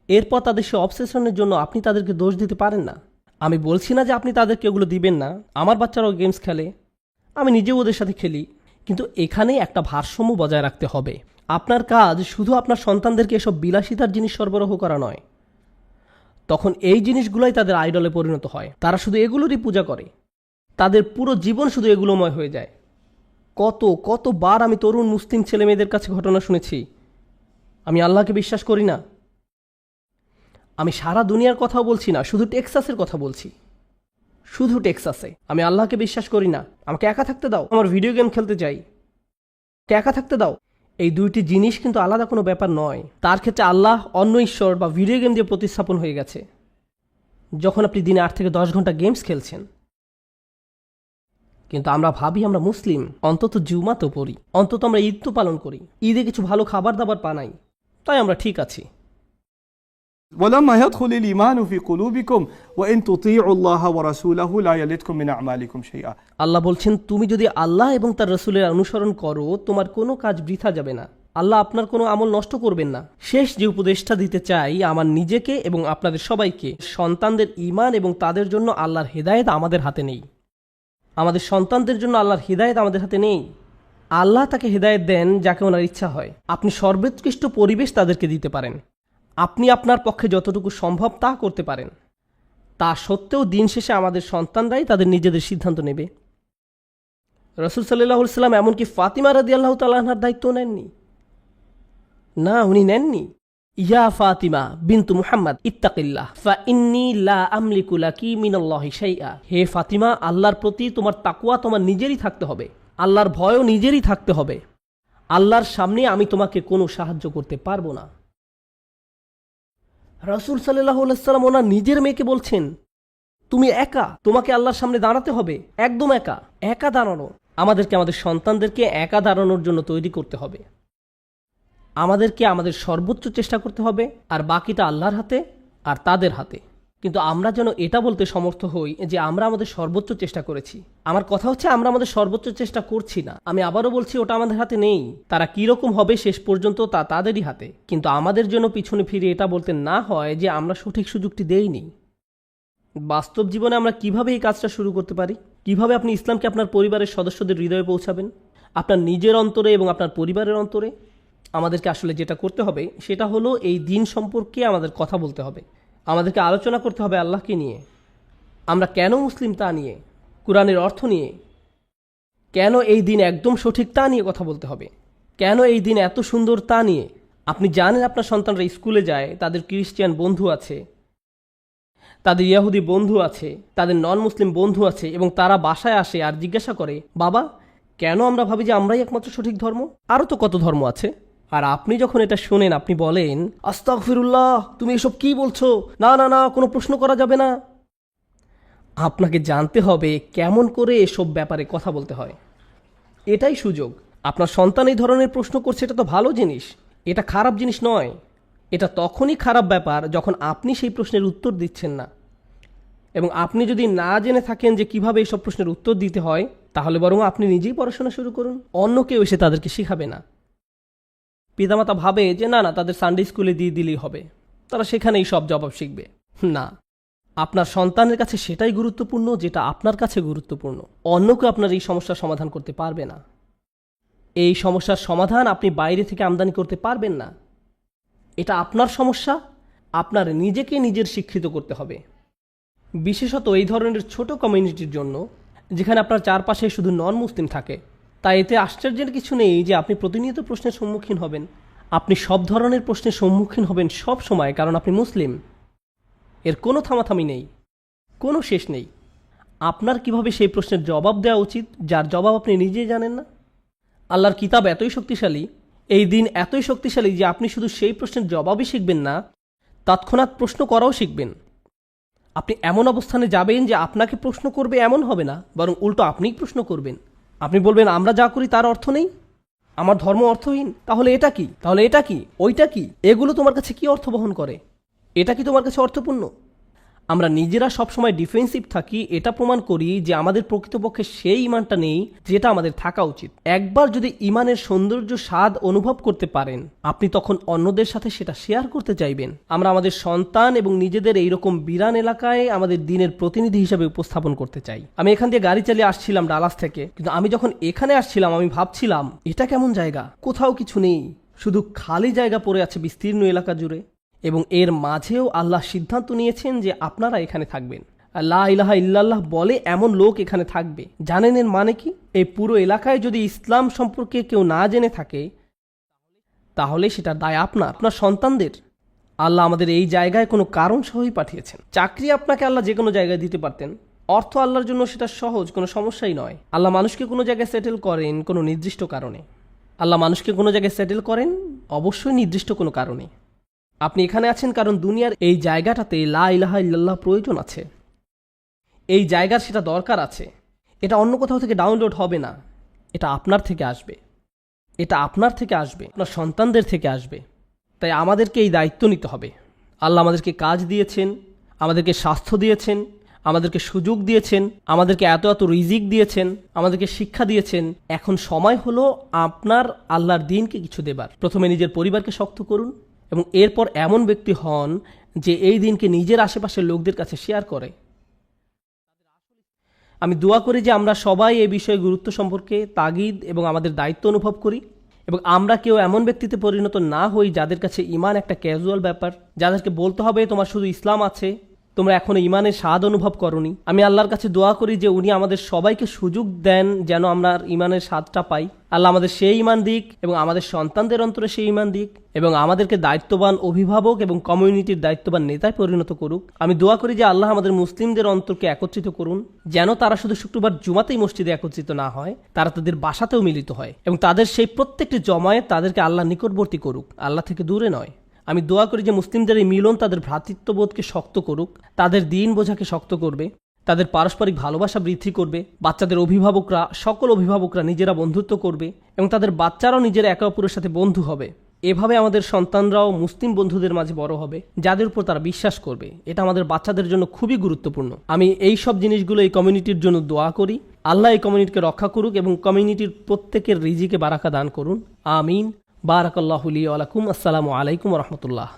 এরপর তাদের সে অবসেশনের জন্য আপনি তাদেরকে দোষ দিতে পারেন না। আমি বলছি না যে আপনি তাদেরকে ওগুলো দিবেন না। আমার বাচ্চারাও গেমস খেলে, আমি নিজেও ওদের সাথে খেলি। কিন্তু এখানেই একটা ভারসাম্য বজায় রাখতে হবে। আপনার কাজ শুধু আপনার সন্তানদেরকে এসব বিলাসিতার জিনিস সরবরাহ করা নয়। তখন এই জিনিসগুলোই তাদের আইডলে পরিণত হয়। তারা শুধু এগুলোরই পূজা করে। তাদের পুরো জীবন শুধু এগুলোময় হয়ে যায়। কতবার আমি তরুণ মুসলিম ছেলে মেয়েদের কাছে ঘটনা শুনেছি, আমি আল্লাহকে বিশ্বাস করি না। আমি সারা দুনিয়ার কথাও বলছি না, শুধু টেক্সাসের কথা বলছি। শুধু টেক্সাসে আমি আল্লাহকে বিশ্বাস করি না। আমাকে একা থাকতে দাও, আমার ভিডিও গেম খেলতে চাই, একা থাকতে দাও। এই দুইটি জিনিস কিন্তু আলাদা কোনো ব্যাপার নয়। তার ক্ষেত্রে আল্লাহ অন্য ঈশ্বর বা ভিডিও গেম দিয়ে প্রতিস্থাপন হয়ে গেছে। যখন আপনি দিনে 8 থেকে 10 ঘন্টা গেমস খেলছেন, কিন্তু আমরা ভাবি আমরা মুসলিম, অন্তত জুমা তো পড়ি, অন্তত আমরা ঈদ তো পালন করি, ঈদে কিছু ভালো খাবার দাবার পানাই, তাই আমরা ঠিক আছি। ولما يدخل الإيمان في قلوبكم وإن تطيعوا الله ورسوله لا يلدكم من أعمالكم شيئا। আল্লাহ বলছেন, তুমি যদি আল্লাহ এবং তার রাসূলের অনুসরণ করো তোমার কোনো কাজ বৃথা যাবে না। আল্লাহ আপনার কোনো আমল নষ্ট করবেন না। শেষ যে উপদেশটা দিতে চাই আমার নিজেকে এবং আপনাদের সবাইকে, সন্তানদের ঈমান এবং তাদের জন্য আল্লাহর হেদায়েত আমাদের হাতে নেই। আমাদের সন্তানদের জন্য আল্লাহর হেদায়েত আমাদের হাতে নেই। আল্লাহ তাকে হেদায়েত দেন যাকে ওনার ইচ্ছা হয়। আপনি সর্বোৎকৃষ্ট পরিবেশ তাদেরকে দিতে পারেন, আপনি আপনার পক্ষে যতটুকু সম্ভব তা করতে পারেন। তা সত্ত্বেও দিন শেষে আমাদের সন্তানরাই তাদের নিজেদের সিদ্ধান্ত নেবে। রাসূল সাল্লাল্লাহু আলাইহি ওয়াসাল্লাম এমনকি ফাতিমা রাদিয়াল্লাহু তাআলা আনহার দায়িত্ব নেননি। না, উনি নেননি। ইয়া ফাতিমা বিনতু মুহাম্মদ ইত্তাকিল্লাহ ফা ইন্নী লা আমলিকু লাকি মিনাল্লাহি শাইআ। হে ফাতিমা, আল্লাহর প্রতি তোমার তাকওয়া তোমার নিজেরই থাকতে হবে, আল্লাহর ভয়ও নিজেরই থাকতে হবে। আল্লাহর সামনে আমি তোমাকে কোনো সাহায্য করতে পারবো না। রাসূল সাল্লাল্লাহু আলাইহি ওয়াসাল্লাম ওনার নিজের মেয়েকে বলছেন, তুমি একা, তোমাকে আল্লাহর সামনে দাঁড়াতে হবে, একদম একা। একা দাঁড়ানো, আমাদেরকে আমাদের সন্তানদেরকে একা দাঁড়ানোর জন্য তৈরি করতে হবে। আমাদেরকে আমাদের সর্বোচ্চ চেষ্টা করতে হবে, আর বাকিটা আল্লাহর হাতে আর তাদের হাতে। কিন্তু আমরা যেন এটা বলতে সমর্থ হই যে আমরা আমাদের সর্বোচ্চ চেষ্টা করেছি। আমার কথা হচ্ছে আমরা আমাদের সর্বোচ্চ চেষ্টা করছি না। আমি আবারও বলছি, ওটা আমাদের হাতে নেই। তারা কীরকম হবে শেষ পর্যন্ত তা তাদেরই হাতে। কিন্তু আমাদের জন্য পিছনে ফিরে এটা বলতে না হয় যে আমরা সঠিক সুযোগটি দেইনি। বাস্তব জীবনে আমরা কিভাবে এই কাজটা শুরু করতে পারি? কিভাবে আপনি ইসলামকে আপনার পরিবারের সদস্যদের হৃদয়ে পৌঁছাবেন, আপনার নিজের অন্তরে এবং আপনার পরিবারের অন্তরে? আমাদেরকে আসলে যেটা করতে হবে সেটা হলো এই দিন সম্পর্কে আমাদের কথা বলতে হবে। আমাদেরকে আলোচনা করতে হবে আল্লাহকে নিয়ে, আমরা কেন মুসলিম তা নিয়ে, কুরআনের অর্থ নিয়ে, কেন এই দিন একদম সঠিক তা নিয়ে কথা বলতে হবে, কেন এই দিন এত সুন্দর তা নিয়ে। আপনি জানেন আপনার সন্তানরা স্কুলে যায়, তাদের ক্রিশ্চিয়ান বন্ধু আছে, তাদের ইয়াহুদি বন্ধু আছে, তাদের নন মুসলিম বন্ধু আছে, এবং তারা বাসায় আসে আর জিজ্ঞাসা করে, বাবা কেন আমরা ভাবি যে আমরাই একমাত্র সঠিক ধর্ম? আরও তো কত ধর্ম আছে। আর আপনি যখন এটা শোনেন আপনি বলেন, আস্তাগফিরুল্লাহ, তুমি এসব কি বলছো? না না না, কোনো প্রশ্ন করা যাবে না। আপনাকে জানতে হবে কেমন করে এসব ব্যাপারে কথা বলতে হয়। এটাই সুযোগ। আপনার সন্তান এই ধরনের প্রশ্ন করছে, এটা তো ভালো জিনিস, এটা খারাপ জিনিস নয়। এটা তখনই খারাপ ব্যাপার যখন আপনি সেই প্রশ্নের উত্তর দিচ্ছেন না। এবং আপনি যদি না জেনে থাকেন যে কিভাবে এইসব প্রশ্নের উত্তর দিতে হয়, তাহলে বরং আপনি নিজেই পড়াশোনা শুরু করুন, অন্য কেউ এসে তাদেরকে শেখাবে না। পিতামাতা ভাবে যে না না, তাদের সানডে স্কুলে দিয়ে দিলেই হবে, তারা সেখানেই সব জবাব শিখবে। না, আপনার সন্তানের কাছে সেটাই গুরুত্বপূর্ণ যেটা আপনার কাছে গুরুত্বপূর্ণ। অন্য কেউ আপনার এই সমস্যার সমাধান করতে পারবে না। এই সমস্যার সমাধান আপনি বাইরে থেকে আমদানি করতে পারবেন না। এটা আপনার সমস্যা, আপনার নিজেকে নিজের শিক্ষিত করতে হবে। বিশেষত এই ধরনের ছোট কমিউনিটির জন্য, যেখানে আপনার চারপাশে শুধু নন মুসলিম থাকে। তাই এতে আশ্চর্যের কিছু নেই যে আপনি প্রতিনিয়ত প্রশ্নের সম্মুখীন হবেন। আপনি সব ধরনের প্রশ্নের সম্মুখীন হবেন সব সময়, কারণ আপনি মুসলিম। এর কোনো থামাথামি নেই, কোনো শেষ নেই। আপনার কিভাবে সেই প্রশ্নের জবাব দেওয়া উচিত যার জবাব আপনি নিজেই জানেন না? আল্লাহর কিতাব এতই শক্তিশালী, এই দিন এতই শক্তিশালী যে আপনি শুধু সেই প্রশ্নের জবাবই শিখবেন না, তৎক্ষণাৎ প্রশ্ন করাও শিখবেন। আপনি এমন অবস্থানে যাবেন যে আপনাকে প্রশ্ন করবে এমন হবে না, বরং উল্টো আপনিই প্রশ্ন করবেন। আপনি বলবেন, আমরা যা করি তার অর্থ নেই, আমার ধর্ম অর্থহীন, তাহলে এটা কি, তাহলে এটা কি, ওইটা কি, এগুলো তোমার কাছে কি অর্থ বহন করে, এটা কি তোমার কাছে অর্থপূর্ণ? আমরা নিজেরা সবসময় ডিফেন্সিভ থাকি, এটা প্রমাণ করি যে আমাদের প্রকৃতপক্ষে সেই ইমানটা নেই যেটা আমাদের থাকা উচিত। একবার যদি ইমানের সৌন্দর্য স্বাদ অনুভব করতে পারেন, আপনি তখন অন্যদের সাথে সেটা শেয়ার করতে চাইবেন। আমরা আমাদের সন্তান এবং নিজেদের এইরকম বিরান এলাকায় আমাদের দিনের প্রতিনিধি হিসেবে উপস্থাপন করতে চাই। আমি এখান দিয়ে গাড়ি চালিয়ে আসছিলাম ডালাস থেকে, কিন্তু আমি যখন এখানে আসছিলাম আমি ভাবছিলাম, এটা কেমন জায়গা, কোথাও কিছু নেই, শুধু খালি জায়গা পড়ে আছে বিস্তীর্ণ এলাকা জুড়ে। এবং এর মাঝেও আল্লাহ সিদ্ধান্ত নিয়েছেন যে আপনারা এখানে থাকবেন। লা ইলাহা ইল্লাল্লাহ বলে এমন লোক এখানে থাকবে। জানেন এর মানে কি? এই পুরো এলাকায় যদি ইসলাম সম্পর্কে কেউ না জেনে থাকে, তাহলে সেটা দায় আপনার সন্তানদের। আল্লাহ আমাদের এই জায়গায় কোনো কারণ সহই পাঠিয়েছেন। চাকরি আপনাকে আল্লাহ যে কোনো জায়গায় দিতে পারতেন। অর্থ আল্লাহর জন্য সেটা সহজ, কোনো সমস্যাই নয়। আল্লাহ মানুষকে কোনো জায়গায় সেটেল করেন কোনো নির্দিষ্ট কারণে। আল্লাহ মানুষকে কোনো জায়গায় সেটেল করেন অবশ্যই নির্দিষ্ট কোনো কারণে। আপনি এখানে আছেন কারণ দুনিয়ার এই জায়গাটাতে লা ইলাহা ইল্লাল্লাহ প্রয়োজন আছে, এই জায়গার সেটা দরকার আছে। এটা অন্য কোথাও থেকে ডাউনলোড হবে না, এটা আপনার থেকে আসবে, এটা আপনার থেকে আসবে, আপনার সন্তানদের থেকে আসবে। তাই আমাদেরকে এই দায়িত্ব নিতে হবে। আল্লাহ আমাদেরকে কাজ দিয়েছেন, আমাদেরকে স্বাস্থ্য দিয়েছেন, আমাদেরকে সুযোগ দিয়েছেন, আমাদেরকে এত এত রিজিক দিয়েছেন, আমাদেরকে শিক্ষা দিয়েছেন। এখন সময় হলো আপনার আল্লাহর দ্বীনকে কিছু দেবার। প্রথমে নিজের পরিবারকে শক্ত করুন এবং এরপর এমন ব্যক্তি হন যে এই দিনকে নিজের আশেপাশের লোকদের কাছে শেয়ার করে। আমি দোয়া করি যে আমরা সবাই এই বিষয়ে গুরুত্ব সম্পর্কে তাগিদ এবং আমাদের দায়িত্ব অনুভব করি এবং আমরা কেউ এমন ব্যক্তিতে পরিণত না হই যাদের কাছে ঈমান একটা ক্যাজুয়াল ব্যাপার, যাদেরকে বলতে হবে তোমার শুধু ইসলাম আছে, তোমরা এখনো ঈমানের স্বাদ অনুভব করনি। আমি আল্লাহর কাছে দোয়া করি যে উনি আমাদের সবাইকে সুযোগ দেন যেন আমরা ঈমানের স্বাদটা পাই। আল্লাহ আমাদের সেই ঈমান দিক এবং আমাদের সন্তানদের অন্তরে সেই ঈমান দিক এবং আমাদেরকে দায়িত্ববান অভিভাবক এবং কমিউনিটির দায়িত্ববান নেতায় পরিণত করুক। আমি দোয়া করি যে আল্লাহ আমাদের মুসলিমদের অন্তরকে একত্রিত করুন, যেন তারা শুধু শুক্রবার জুমাতেই মসজিদে একত্রিত না হয়, তারা তাদের বাসাতেও মিলিত হয় এবং তাদের সেই প্রত্যেকটি জমায়েত তাদেরকে আল্লাহ নিকটবর্তী করুক, আল্লাহ থেকে দূরে নয়। আমি দোয়া করি যে মুসলিমদের এই মিলন তাদের ভ্রাতৃত্ববোধকে শক্ত করুক, তাদের দিন বোঝাকে শক্ত করবে, তাদের পারস্পরিক ভালোবাসা বৃদ্ধি করবে। বাচ্চাদের অভিভাবকরা, সকল অভিভাবকরা নিজেরা বন্ধুত্ব করবে এবং তাদের বাচ্চারাও নিজেরা একে অপরের সাথে বন্ধু হবে। এভাবে আমাদের সন্তানরাও মুসলিম বন্ধুদের মাঝে বড় হবে যাদের উপর তারা বিশ্বাস করবে। এটা আমাদের বাচ্চাদের জন্য খুবই গুরুত্বপূর্ণ। আমি এই সব জিনিসগুলো এই কমিউনিটির জন্য দোয়া করি। আল্লাহ এই কমিউনিটিকে রক্ষা করুক এবং কমিউনিটির প্রত্যেকের রিজিকে বারাকা দান করুন। আমিন। বারাকাল্লাহু লি ওয়া লাকুম। আসসালামু আলাইকুম ওয়া রাহমাতুল্লাহ।